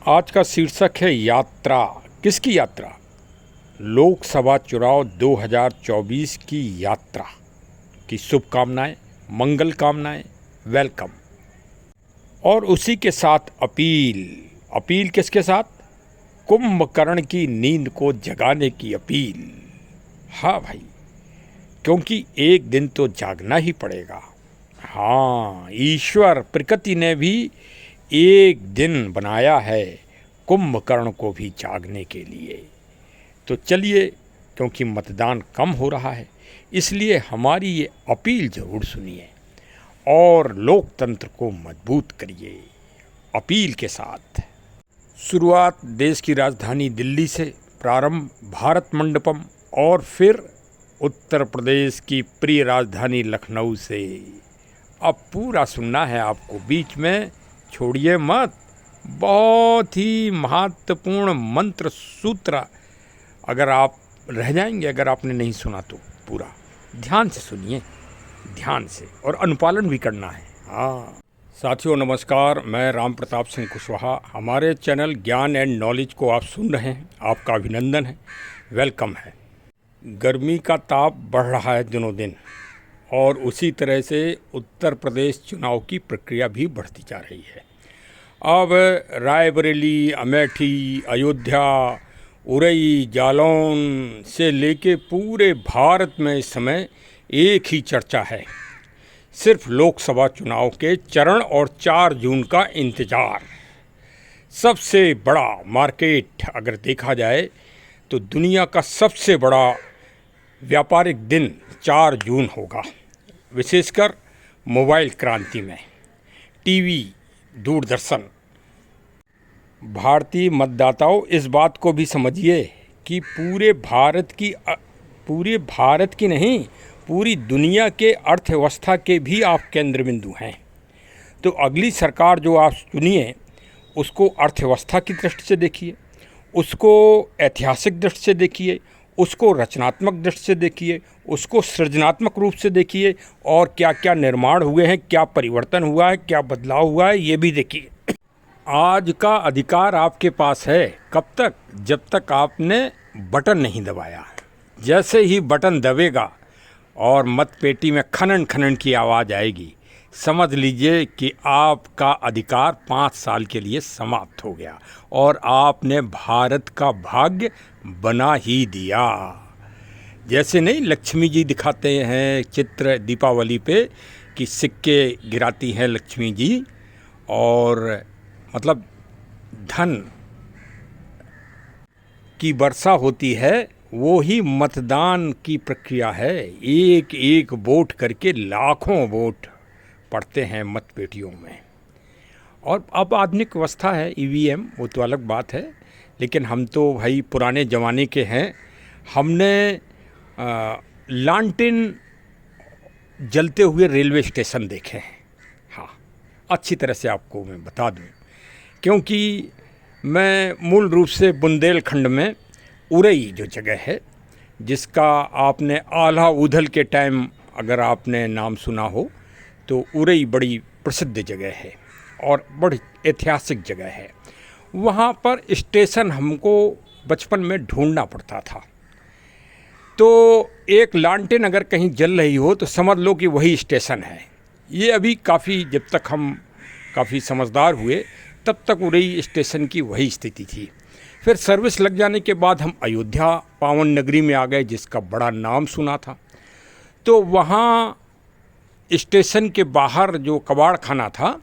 आज का शीर्षक है यात्रा। किसकी यात्रा? लोकसभा चुनाव 2024 की यात्रा की शुभकामनाएं, मंगल कामनाएं, वेलकम। और उसी के साथ अपील किसके साथ? कुंभकर्ण की नींद को जगाने की अपील। हाँ भाई, क्योंकि एक दिन तो जागना ही पड़ेगा। हाँ, ईश्वर प्रकृति ने भी एक दिन बनाया है कुंभकर्ण को भी जागने के लिए। तो चलिए, क्योंकि मतदान कम हो रहा है इसलिए हमारी ये अपील ज़रूर सुनिए और लोकतंत्र को मजबूत करिए। अपील के साथ शुरुआत देश की राजधानी दिल्ली से, प्रारंभ भारत मंडपम और फिर उत्तर प्रदेश की प्रिय राजधानी लखनऊ से। अब पूरा सुनना है आपको, बीच में छोड़िए मत। बहुत ही महत्वपूर्ण मंत्र सूत्र अगर आप रह जाएंगे, अगर आपने नहीं सुना तो पूरा ध्यान से सुनिए, ध्यान से, और अनुपालन भी करना है। हाँ साथियों, नमस्कार। मैं राम प्रताप सिंह कुशवाहा। हमारे चैनल ज्ञान एंड नॉलेज को आप सुन रहे हैं, आपका अभिनंदन है, वेलकम है। गर्मी का ताप बढ़ रहा है दिनों दिन और उसी तरह से उत्तर प्रदेश चुनाव की प्रक्रिया भी बढ़ती जा रही है। अब रायबरेली, अमेठी, अयोध्या, उरई, जालौन से लेके पूरे भारत में इस समय एक ही चर्चा है, सिर्फ लोकसभा चुनाव के चरण और 4 जून का इंतज़ार। सबसे बड़ा मार्केट अगर देखा जाए तो दुनिया का सबसे बड़ा व्यापारिक दिन 4 जून होगा, विशेषकर मोबाइल क्रांति में। टीवी, दूरदर्शन। भारतीय मतदाताओं, इस बात को भी समझिए कि पूरे भारत की नहीं, पूरी दुनिया के अर्थव्यवस्था के भी आप केंद्र बिंदु हैं। तो अगली सरकार जो आप चुनिए उसको अर्थव्यवस्था की दृष्टि से देखिए, उसको ऐतिहासिक दृष्टि से देखिए, उसको रचनात्मक दृष्टि से देखिए, उसको सृजनात्मक रूप से देखिए, और क्या क्या निर्माण हुए हैं, क्या परिवर्तन हुआ है, क्या बदलाव हुआ है, ये भी देखिए। आज का अधिकार आपके पास है। कब तक? जब तक आपने बटन नहीं दबाया। जैसे ही बटन दबेगा और मतपेटी में खनन खनन की आवाज़ आएगी, समझ लीजिए कि आपका अधिकार 5 साल के लिए समाप्त हो गया और आपने भारत का भाग्य बना ही दिया। जैसे नहीं लक्ष्मी जी दिखाते हैं चित्र दीपावली पे कि सिक्के गिराती हैं लक्ष्मी जी, और मतलब धन की वर्षा होती है, वो ही मतदान की प्रक्रिया है। एक एक वोट करके लाखों वोट पड़ते हैं मतपेटियों में। और अब आधुनिक व्यवस्था है, ईवीएम, वो तो अलग बात है, लेकिन हम तो भाई पुराने ज़माने के हैं। हमने लालटेन जलते हुए रेलवे स्टेशन देखे हैं। हाँ, अच्छी तरह से आपको मैं बता दूं, क्योंकि मैं मूल रूप से बुंदेलखंड में उरई जो जगह है, जिसका आपने आल्हा ऊधल के टाइम अगर आपने नाम सुना हो तो उरई बड़ी प्रसिद्ध जगह है और बड़ी ऐतिहासिक जगह है। वहाँ पर स्टेशन हमको बचपन में ढूंढना पड़ता था। तो एक लालटेन अगर कहीं जल रही हो तो समझ लो कि वही स्टेशन है। ये अभी काफ़ी, जब तक हम काफ़ी समझदार हुए तब तक उरई स्टेशन की वही स्थिति थी। फिर सर्विस लग जाने के बाद हम अयोध्या पावन नगरी में आ गए, जिसका बड़ा नाम सुना था। तो वहाँ स्टेशन के बाहर जो कबाड़ खाना था,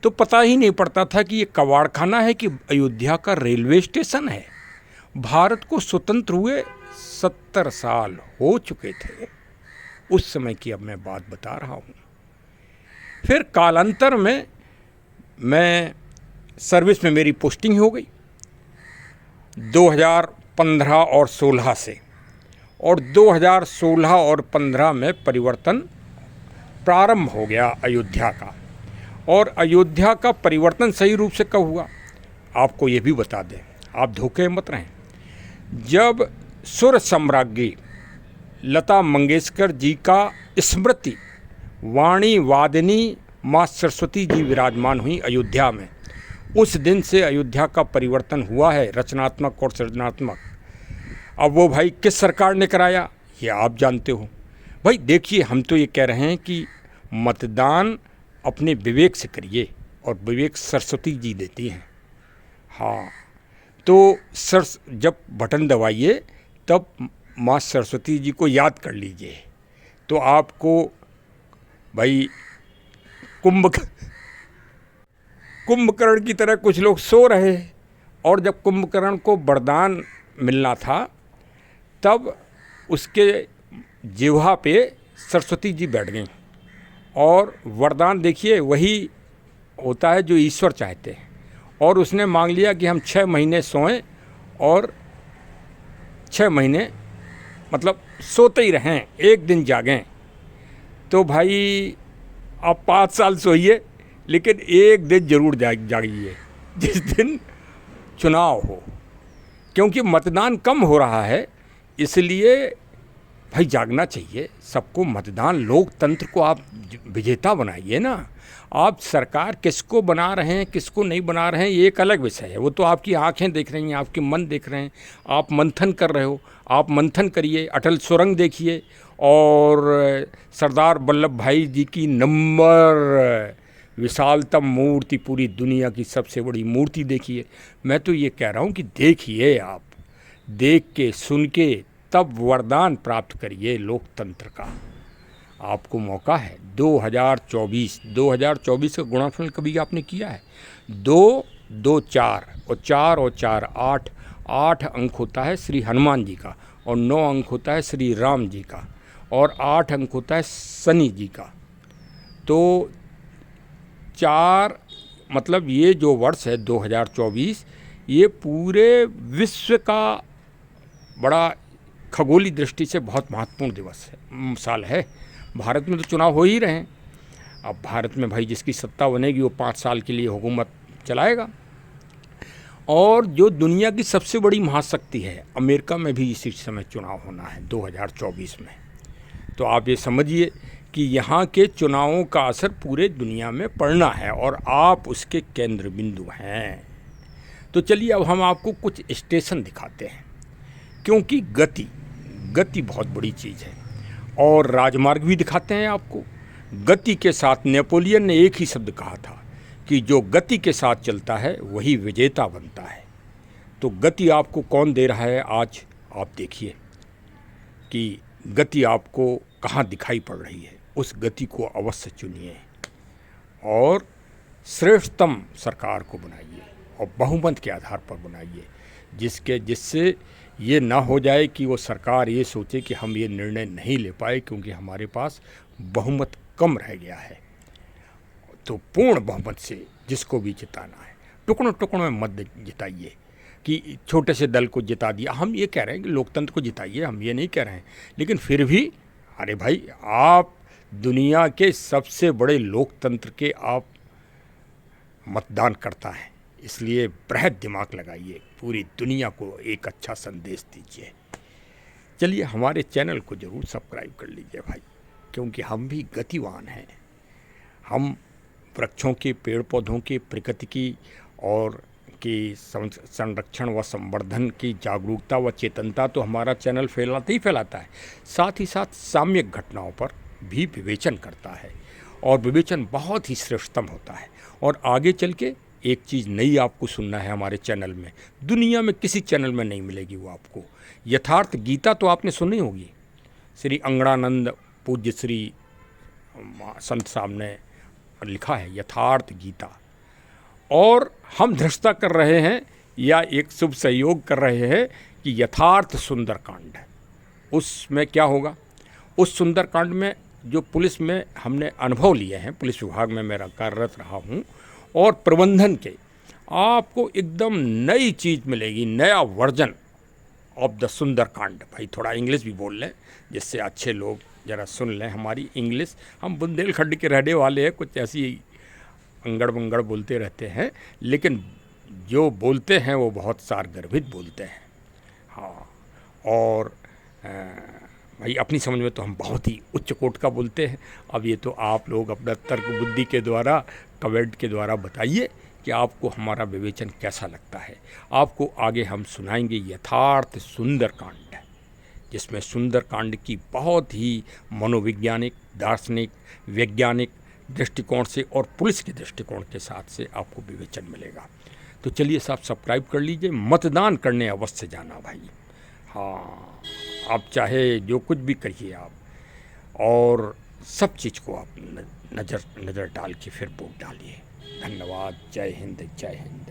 तो पता ही नहीं पड़ता था कि ये कबाड़ खाना है कि अयोध्या का रेलवे स्टेशन है। भारत को स्वतंत्र हुए 70 साल हो चुके थे उस समय की, अब मैं बात बता रहा हूँ। फिर कालांतर में मैं सर्विस में मेरी पोस्टिंग हो गई 2015 और 16 से, और 2016 और 15 में परिवर्तन प्रारंभ हो गया अयोध्या का। और अयोध्या का परिवर्तन सही रूप से कब हुआ आपको ये भी बता दें, आप धोखे मत रहें। जब सुर सम्राज्ञी लता मंगेशकर जी का स्मृति वाणी वादिनी माँ सरस्वती जी विराजमान हुई अयोध्या में, उस दिन से अयोध्या का परिवर्तन हुआ है, रचनात्मक और सृजनात्मक। अब वो भाई किस सरकार ने कराया ये आप जानते हो। भाई देखिए, हम तो ये कह रहे हैं कि मतदान अपने विवेक से करिए, और विवेक सरस्वती जी देती हैं। हाँ, तो जब बटन दबाइए तब माँ सरस्वती जी को याद कर लीजिए, तो आपको भाई कुंभकर्ण की तरह कुछ लोग सो रहे, और जब कुंभकर्ण को वरदान मिलना था तब उसके जिह्वा पे सरस्वती जी बैठ गईं, और वरदान देखिए वही होता है जो ईश्वर चाहते हैं। और उसने मांग लिया कि हम 6 महीने सोएं, और 6 महीने मतलब सोते ही रहें, एक दिन जागें। तो भाई आप 5 साल सोइए, लेकिन एक दिन जरूर जागिए जिस दिन चुनाव हो, क्योंकि मतदान कम हो रहा है, इसलिए भाई जागना चाहिए सबको। मतदान, लोकतंत्र को आप विजेता बनाइए ना। आप सरकार किसको बना रहे हैं किसको नहीं बना रहे हैं ये एक अलग विषय है, वो तो आपकी आंखें देख रही हैं, आपके मन देख रहे हैं, आप मंथन कर रहे हो। आप मंथन करिए, अटल सुरंग देखिए, और सरदार वल्लभ भाई जी की नंबर विशालतम मूर्ति, पूरी दुनिया की सबसे बड़ी मूर्ति देखिए। मैं तो ये कह रहा हूँ कि देखिए, आप देख के सुन के तब वरदान प्राप्त करिए लोकतंत्र का। आपको मौका है 2024 का गुणनफल कभी आपने किया है? 2, 2, 4 और 4 और 4 8, 8 अंक होता है श्री हनुमान जी का, और 9 अंक होता है श्री राम जी का, और 8 अंक होता है शनि जी का। तो 4 मतलब ये जो वर्ष है 2024, ये पूरे विश्व का बड़ा खगोलीय दृष्टि से बहुत महत्वपूर्ण दिवस है, साल है। भारत में तो चुनाव हो ही रहे हैं। अब भारत में भाई जिसकी सत्ता बनेगी वो 5 साल के लिए हुकूमत चलाएगा। और जो दुनिया की सबसे बड़ी महाशक्ति है, अमेरिका में भी इसी समय चुनाव होना है 2024 में। तो आप ये समझिए कि यहाँ के चुनावों का असर पूरे दुनिया में पड़ना है, और आप उसके केंद्र बिंदु हैं। तो चलिए अब हम आपको कुछ स्टेशन दिखाते हैं, क्योंकि गति बहुत बड़ी चीज़ है। और राजमार्ग भी दिखाते हैं आपको। गति के साथ नेपोलियन ने एक ही शब्द कहा था कि जो गति के साथ चलता है वही विजेता बनता है। तो गति आपको कौन दे रहा है आज आप देखिए कि गति आपको कहाँ दिखाई पड़ रही है। उस गति को अवश्य चुनिए और श्रेष्ठतम सरकार को बनाइए, और बहुमत के आधार पर बनाइए, जिससे ये ना हो जाए कि वो सरकार ये सोचे कि हम ये निर्णय नहीं ले पाए क्योंकि हमारे पास बहुमत कम रह गया है। तो पूर्ण बहुमत से जिसको भी जिताना है, टुकड़ों टुकड़ों में मत जिताइए कि छोटे से दल को जिता दिया। हम ये कह रहे हैं कि लोकतंत्र को जिताइए, हम ये नहीं कह रहे हैं, लेकिन फिर भी अरे भाई, आप दुनिया के सबसे बड़े लोकतंत्र के आप मतदान करता है, इसलिए बृहद दिमाग लगाइए, पूरी दुनिया को एक अच्छा संदेश दीजिए। चलिए हमारे चैनल को ज़रूर सब्सक्राइब कर लीजिए भाई, क्योंकि हम भी गतिवान हैं। हम वृक्षों के, पेड़ पौधों के, प्रकृति की और की संरक्षण व संवर्धन की जागरूकता व चेतनता तो हमारा चैनल फैलाता ही फैलाता है, साथ ही साथ साम्यक घटनाओं पर भी विवेचन करता है, और विवेचन बहुत ही श्रेष्ठतम होता है। और आगे चल के एक चीज़ नई आपको सुनना है हमारे चैनल में, दुनिया में किसी चैनल में नहीं मिलेगी वो आपको। यथार्थ गीता तो आपने सुनी होगी, श्री अंगड़ानंद पूज्य श्री संत साहब ने लिखा है यथार्थ गीता। और हम धृष्टता कर रहे हैं या एक शुभ सहयोग कर रहे हैं कि यथार्थ सुंदरकांड, उसमें क्या होगा, उस सुंदरकांड में जो पुलिस में हमने अनुभव लिए हैं, पुलिस विभाग में मेरा कार्यरत रहा हूँ, और प्रबंधन के, आपको एकदम नई चीज़ मिलेगी, नया वर्जन ऑफ द सुंदरकांड। भाई थोड़ा इंग्लिश भी बोल लें जिससे अच्छे लोग ज़रा सुन लें हमारी इंग्लिश। हम बुंदेलखंड के रहने वाले हैं, कुछ ऐसी अंगड़ बंगड़ बोलते रहते हैं, लेकिन जो बोलते हैं वो बहुत सारगर्भित बोलते हैं। हाँ, और भाई अपनी समझ में तो हम बहुत ही उच्च कोट का बोलते हैं। अब ये तो आप लोग अपना तर्क बुद्धि के द्वारा, कमेंट के द्वारा बताइए कि आपको हमारा विवेचन कैसा लगता है। आपको आगे हम सुनाएंगे यथार्थ सुंदरकांड, जिसमें सुंदरकांड की बहुत ही मनोवैज्ञानिक, दार्शनिक, वैज्ञानिक दृष्टिकोण से और पुलिस के दृष्टिकोण के साथ से आपको विवेचन मिलेगा। तो चलिए साहब, सब्सक्राइब कर लीजिए, मतदान करने अवश्य जाना भाई। हाँ, आप चाहे जो कुछ भी करिए आप, और सब चीज़ को आप नज़र डाल के फिर वोट डालिए। धन्यवाद। जय हिंद, जय हिंद।